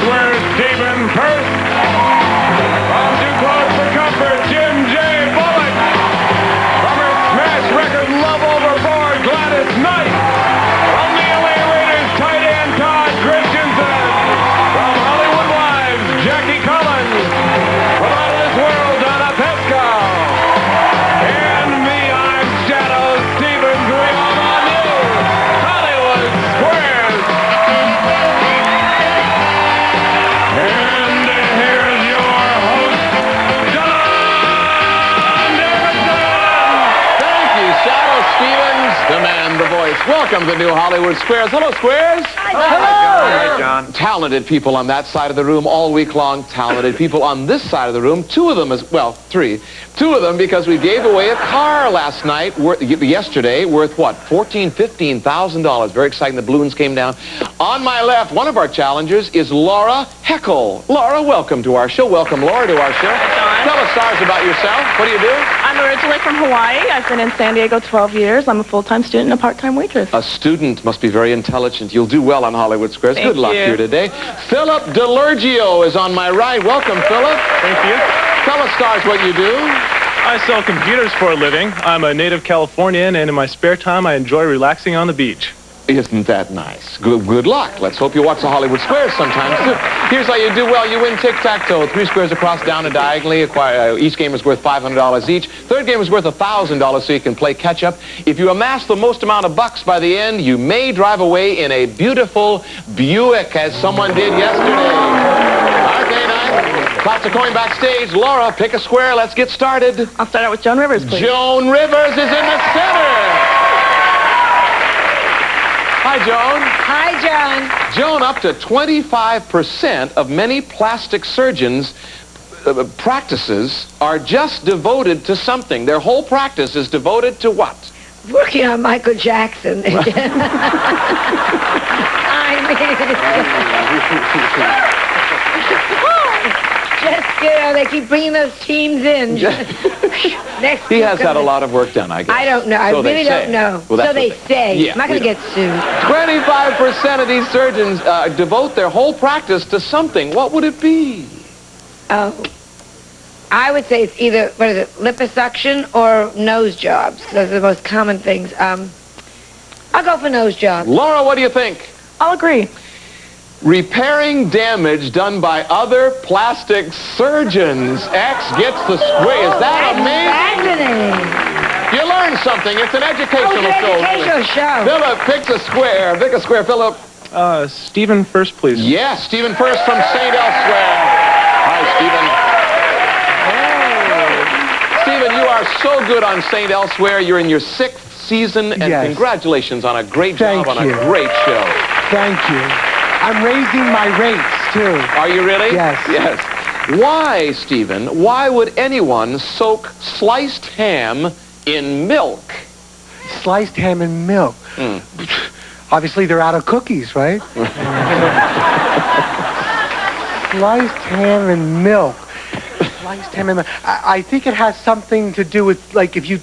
Where's Stephen First? From Too Close for Comfort, Jim J. Bullock. From her smash record Love Overboard, Gladys Knight. From the LA Raiders tight end Todd Christensen. From Hollywood Wives, Jackie Collins. From Out of This World, Donna Pescow. And me, I'm Shadow Stevens. We all know you. Hollywood Squares. And here's your host, John Davidson. Thank you, Shadow Stevens, the man, the voice. Welcome to New Hollywood Squares. Hello, Squares. Hi, John. Talented people on that side of the room all week long. Talented people on this side of the room. Two of them, three. Two of them because we gave away a car last night, yesterday, worth what? $14,000, $15,000. Very exciting. The balloons came down. On my left, one of our challengers is Laura Heckel. Laura, welcome to our show. Welcome, Laura, to our show. Hi, John. Tell us, stars, about yourself. What do you do? I'm originally from Hawaii. I've been in San Diego 12 years. I'm a full-time student and a part-time waitress. A student must be very intelligent. You'll do well on Hollywood Squares. Thank Good luck you. here today. Philip DeLurgio is on my right. Welcome, Philip. Thank you. Tell us, stars, what you do. I sell computers for a living. I'm a native Californian, and in my spare time, I enjoy relaxing on the beach. Isn't that nice? Good luck. Let's hope you watch the Hollywood Squares sometimes, too. Here's how you do well. You win tic-tac-toe. 3 squares across, down, and diagonally. Each game is worth $500 each. Third game is worth $1,000, so you can play catch-up. If you amass the most amount of bucks by the end, you may drive away in a beautiful Buick, as someone did yesterday. Okay, nice. Lots of coin backstage. Laura, pick a square. Let's get started. I'll start out with Joan Rivers, please. Joan Rivers is in the center. Hi, Joan. Hi, John. Joan, up to 25% of many plastic surgeons' practices are just devoted to something. Their whole practice is devoted to what? Working on Michael Jackson again. They keep bringing those teams in. Next He has had a lot of work done, I guess. I don't know. I So they really say. don't know. Well, that's So they what say. Yeah, I'm not going to we get sued. 25% of these surgeons devote their whole practice to something. What would it be? Oh. I would say it's either, liposuction or nose jobs. Those are the most common things. I'll go for nose jobs. Laura, what do you think? I'll agree. Repairing damage done by other plastic surgeons. X gets the square. Is that amazing? Fascinating. You learn something. It's an educational Oh, it's an show. educational show. Philip picks a square. Pick a square, Philip. Stephen First, please. Yes, Stephen First from St. Elsewhere. Hi, Stephen. Stephen, you are so good on St. Elsewhere. You're in your 6th season, and Yes. Congratulations on a great job Thank on you. a great show. Thank you. I'm raising my rates, too. Are you really? Yes. Yes. Why, Stephen, why would anyone soak sliced ham in milk? Sliced ham and milk. Obviously, they're out of cookies, right? Sliced ham and milk. Sliced ham and milk. I think it has something to do with, like, if you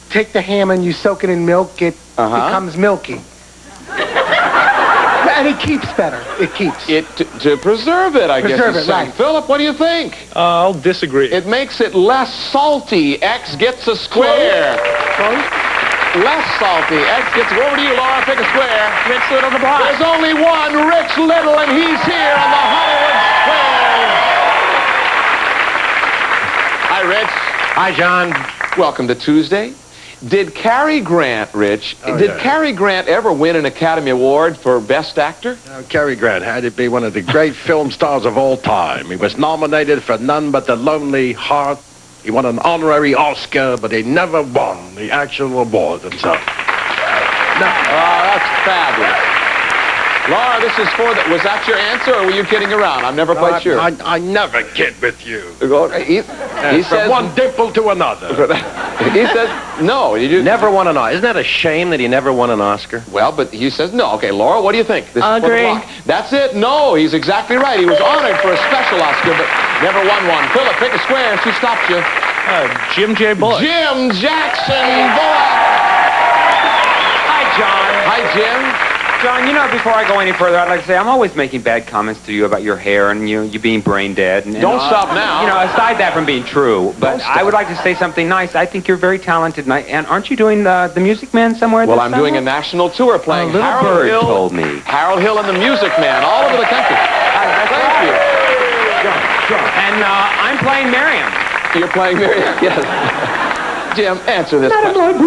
take the ham and you soak it in milk, it becomes milky. And it keeps better. It keeps. To preserve it, I guess. Preserve you're it, saying. right. Philip, what do you think? I'll disagree. It makes it less salty. X gets a square. Close. Less salty. X gets over to you, Laura. Pick a square. Rich Little the Boss. There's only one Rich Little, and he's here on the Hollywood Squares. Hi, Rich. Hi, John. Welcome to Tuesday. Did Cary Grant, Rich, Cary Grant ever win an Academy Award for Best Actor? Cary Grant had to be one of the great film stars of all time. He was nominated for None But the Lonely Heart. He won an honorary Oscar, but he never won the actual award himself. That's fabulous. Laura, this is for was that your answer, or were you kidding around? I'm never quite sure. I never kid with you. He From says, one dimple to another. he says, no. You Never won an Oscar. Isn't that a shame that he never won an Oscar? Well, but he says no. Okay, Laura, what do you think? This I'll is for the agree. block. That's it. No, he's exactly right. He was honored for a special Oscar, but never won one. Philip, pick a square. She stopped you. Jim J. Bullock. Jim Jackson Bullock. Hi, John. Hi, Jim. John, before I go any further, I'd like to say I'm always making bad comments to you about your hair and you being brain dead. And Don't stop now. Aside that from being true, but I would like to say something nice. I think you're very talented, and aren't you doing the Music Man somewhere? Well, I'm doing a national tour playing Little Harold Bird Hill. told me. Harold Hill and the Music Man all over the country. Thank you. And I'm playing Miriam. You're playing Miriam? Yes. Jim, answer this question.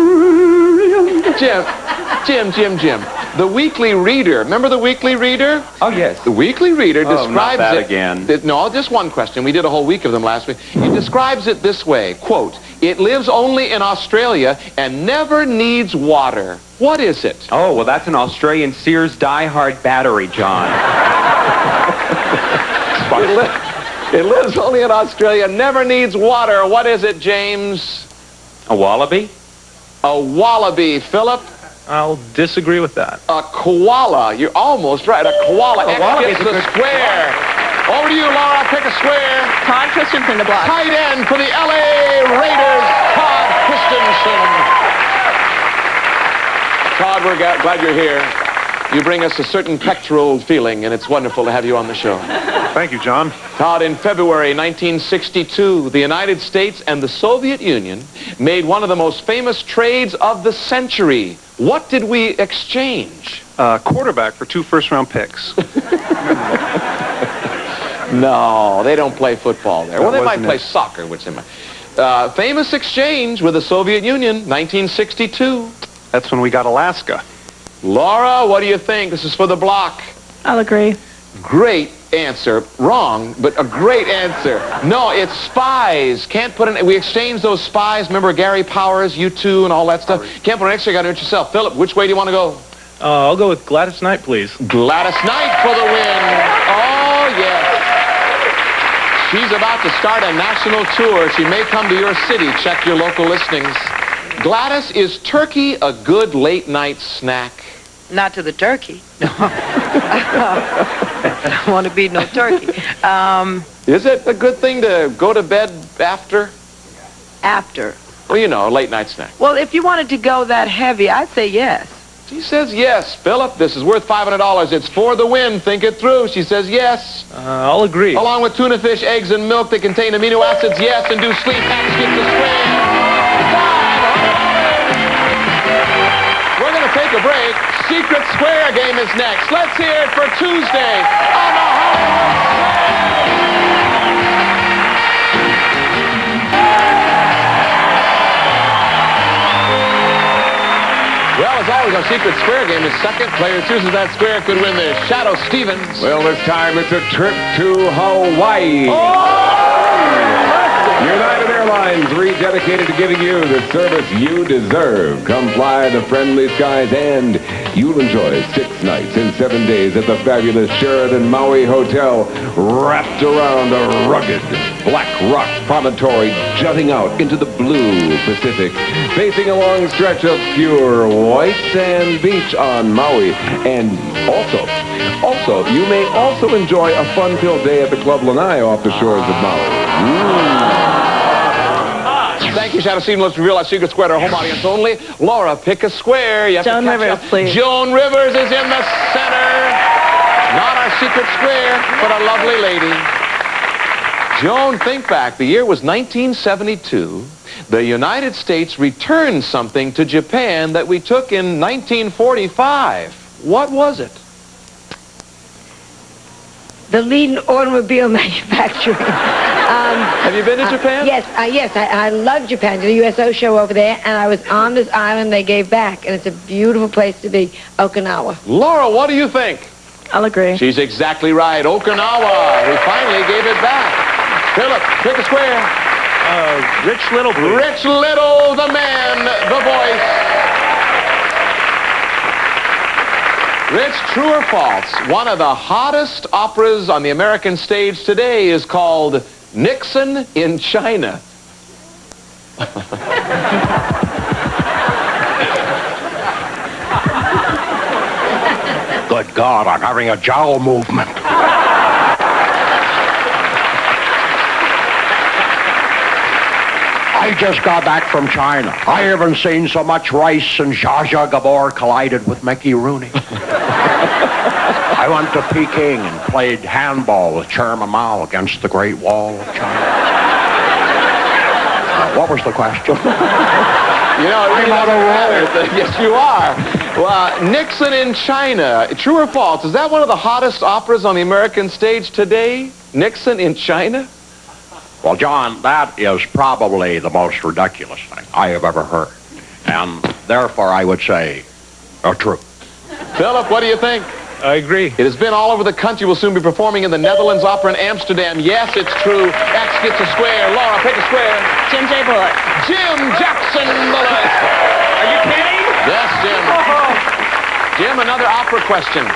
Jim. The Weekly Reader. Remember the Weekly Reader? Oh, yes. The Weekly Reader describes not that it... again. No, just one question. We did a whole week of them last week. It describes it this way, quote, "It lives only in Australia and never needs water." What is it? Oh, well, that's an Australian Sears Die-Hard battery, John. It lives only in Australia, never needs water. What is it, James? A wallaby? A wallaby. Philip? I'll disagree with that. A koala. You're almost right. A koala. X gets the square. Over to you, Laura. Pick a square. Todd Christensen to block. Tight end for the L.A. Raiders, Todd Christensen. Todd, we're glad you're here. You bring us a certain pectoral feeling, and it's wonderful to have you on the show. Thank you, John. Todd, in February 1962, the United States and the Soviet Union made one of the most famous trades of the century. What did we exchange? Quarterback for 2 first-round picks. No, they don't play football there. Well, they might wasn't play it. soccer, which they might. Famous exchange with the Soviet Union, 1962. That's when we got Alaska. Laura, what do you think? This is for the block. I'll agree. Great answer. Wrong, but a great answer. No, it's spies. Can't put in... We exchanged those spies. Remember Gary Powers, U2, and all that stuff? Can't put an extra. You got to do it yourself. Philip, which way do you want to go? I'll go with Gladys Knight, please. Gladys Knight for the win. Oh, yes. She's about to start a national tour. She may come to your city. Check your local listings. Gladys, is turkey a good late-night snack? Not to the turkey. No. I don't want to be no turkey. Is it a good thing to go to bed after? After. Well, late-night snack. Well, if you wanted to go that heavy, I'd say yes. She says yes. Philip, this is worth $500. It's for the win. Think it through. She says yes. I'll agree. Along with tuna fish, eggs, and milk that contain amino acids, yes, and do sleep hacks get the square. We're going to take a break. Secret Square game is next. Let's hear it for Tuesday on the Hollywood Well, as always, our Secret Square game is second. Player chooses that square could win the Shadow Stevens. Well, this time it's a trip to Hawaii. United Airlines rededicated to giving you the service you deserve. Come fly the friendly skies and you'll enjoy 6 nights and 7 days at the fabulous Sheraton Maui Hotel, wrapped around a rugged black rock promontory jutting out into the blue Pacific, facing a long stretch of pure white sand beach on Maui. And also, you may also enjoy a fun-filled day at the Club Lanai off the shores of Maui. Thank you, Shadow Stevens. Let's reveal our Secret Square to our home audience only. Laura, pick a square. You have Joan to catch Rivers, up. please. Joan Rivers is in the center. Not our Secret Square, but a lovely lady. Joan, think back. The year was 1972. The United States returned something to Japan that we took in 1945. What was it? The leading automobile manufacturing. Have you been to Japan? Yes, I love Japan. I did a USO show over there, and I was on this island they gave back, and it's a beautiful place to be, Okinawa. Laura, what do you think? I'll agree. She's exactly right. Okinawa. We finally gave it back. Philip, pick a square. Rich Little, please. Rich Little, the man, the voice. Rich, true or false? One of the hottest operas on the American stage today is called Nixon in China. Good God, I'm having a jowl movement. I just got back from China. I haven't seen so much rice and Zsa Zsa Gabor collided with Mickey Rooney. I went to Peking and played handball with Chairman Mao against the Great Wall of China. What was the question? You know, it really doesn't matter. Yes, you are. Well, Nixon in China. True or false? Is that one of the hottest operas on the American stage today? Nixon in China? Well, John, that is probably the most ridiculous thing I have ever heard. And therefore, I would say, true. Philip, what do you think? I agree. It has been all over the country. Will soon be performing in the Netherlands Opera in Amsterdam. Yes, it's true. X gets a square. Laura, pick a square. Jim J. Bullock. Jim Jackson Bullock. Are you kidding? Yes, Jim. Jim, another opera question.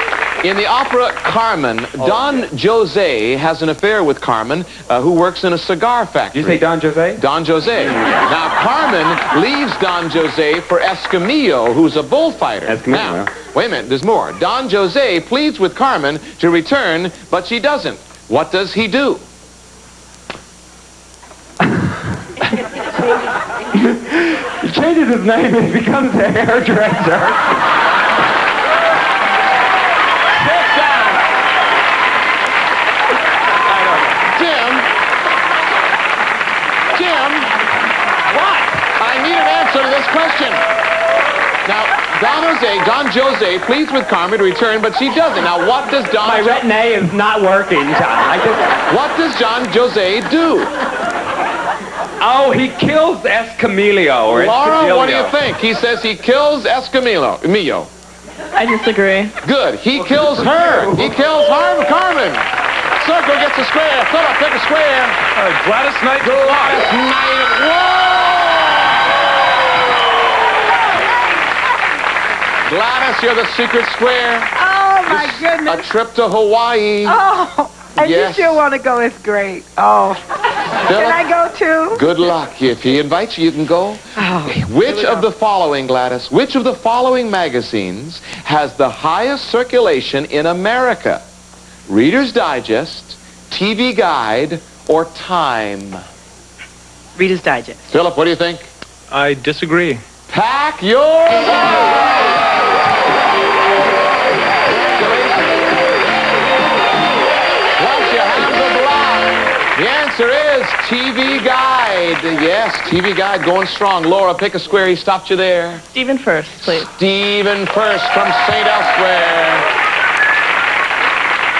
In the opera Carmen, Don Jose has an affair with Carmen, who works in a cigar factory. Did you say Don Jose? Don Jose. Now, Carmen leaves Don Jose for Escamillo, who's a bullfighter. Escamillo. Now, wait a minute, there's more. Don Jose pleads with Carmen to return, but she doesn't. What does he do? He changes his name and becomes a hairdresser. Jim, what? I need an answer to this question. Now, Don Jose pleads with Carmen to return, but she doesn't. Now, what does My retin-A is not working, John. What does Don Jose do? Oh, he kills Escamillo or Laura, what do you think? He says he kills Escamillo. Mio. I disagree. Good. He kills her. He kills Carmen. Circle gets a square. Philip, pick a square. Gladys Knight. Gladys Knight. Whoa! Gladys, you're the secret square. Oh, my goodness. A trip to Hawaii. Oh, and Yes. you still want to go. It's great. Oh. Philip, Can I go too? good luck. If he invites you, you can go. Oh, Which of the following, Gladys, which of the following magazines has the highest circulation in America? Reader's Digest, TV Guide, or Time? Reader's Digest. Philip, what do you think? I disagree. Pack your Once you have the block, the answer is TV Guide. Yes, TV Guide going strong. Laura, pick a square. He stopped you there. Stephen first, please. Stephen First from St. Elsewhere.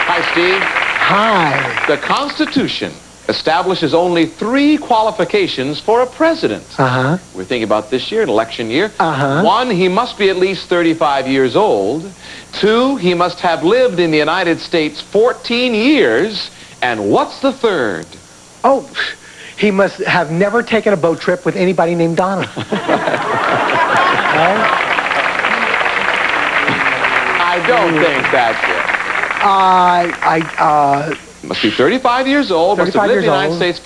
Hi, Steve. Hi. The Constitution establishes only 3 qualifications for a president. Uh-huh. We're thinking about this year, an election year. Uh-huh. 1, he must be at least 35 years old. 2, he must have lived in the United States 14 years. And what's the 3rd? Oh, he must have never taken a boat trip with anybody named Donna. I don't think that's it. Must be 35 years old, must have 35 lived in the years United old. States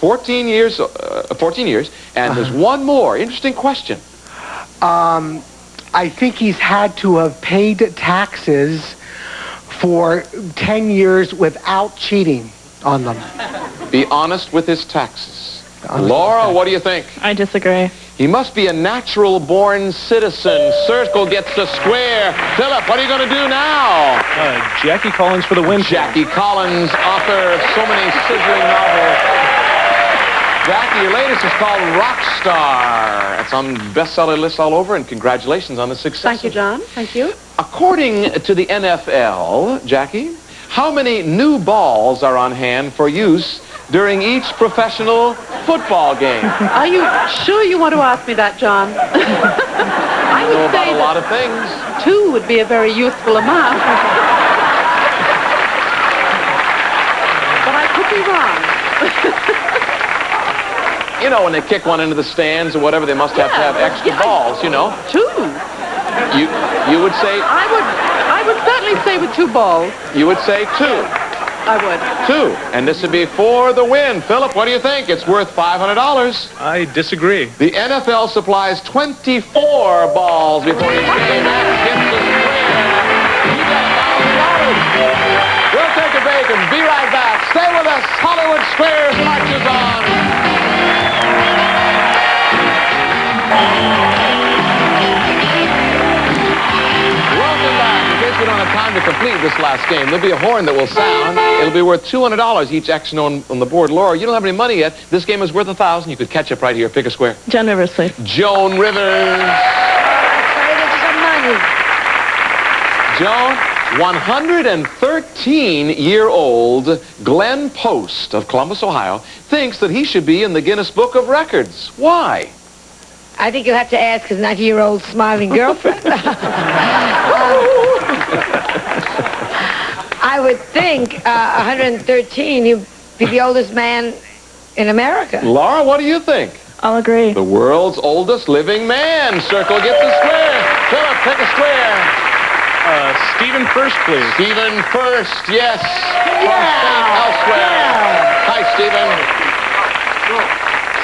14 years, and there's one more interesting question. I think he's had to have paid taxes for 10 years without cheating on them. Be honest with his taxes. Laura, what do you think? I disagree. He must be a natural-born citizen. Circle gets the square. Philip, what are you going to do now? Jackie Collins for the win. Jackie Collins, author of so many sizzling novels. Jackie, your latest is called Rockstar. It's on bestseller lists all over, and congratulations on the success. Thank you, John. Thank you. According to the NFL, Jackie, how many new balls are on hand for use during each professional football game? Are you sure you want to ask me that, John? I know would about say a lot of things. 2 would be a very useful amount. But I could be wrong. You know, when they kick one into the stands or whatever, they must have to have extra balls, you know. 2. You would say, I would certainly say with 2 balls. you would say 2. I would. 2. And this would be for the win. Philip, what do you think? It's worth $500. I disagree. The NFL supplies 24 balls before each game. That gets the square. You got $1,000. We'll take a break and be right back. Stay with us. Hollywood Squares marches on. Welcome back. In case we don't have time to complete this last game. There'll be a horn that will sound. It'll be worth $200 each action on the board. Laura, you don't have any money yet. This game is worth $1,000. You could catch up right here. Pick a square. Joan Rivers, please. Joan Rivers. Trying to get some money. Joan, 113-year-old Glenn Post of Columbus, Ohio, thinks that he should be in the Guinness Book of Records. Why? I think you'll have to ask his 90-year-old smiling girlfriend. I would think 113, he'd be the oldest man in America. Laura, what do you think? I'll agree. The world's oldest living man. Circle gets a square. Philip, pick a square. Stephen first, please. Stephen first, yes. Yeah. Elsewhere. Hi, Stephen.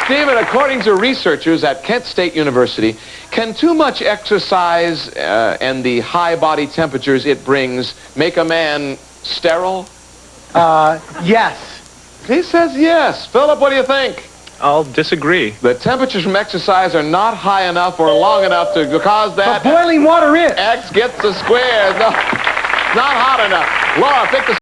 Stephen, according to researchers at Kent State University, can too much exercise and the high body temperatures it brings make a man sterile? Yes. He says yes. Philip, what do you think? I'll disagree. The temperatures from exercise are not high enough or long enough to cause that. But boiling water is. X gets the square. No, not hot enough. Laura, pick the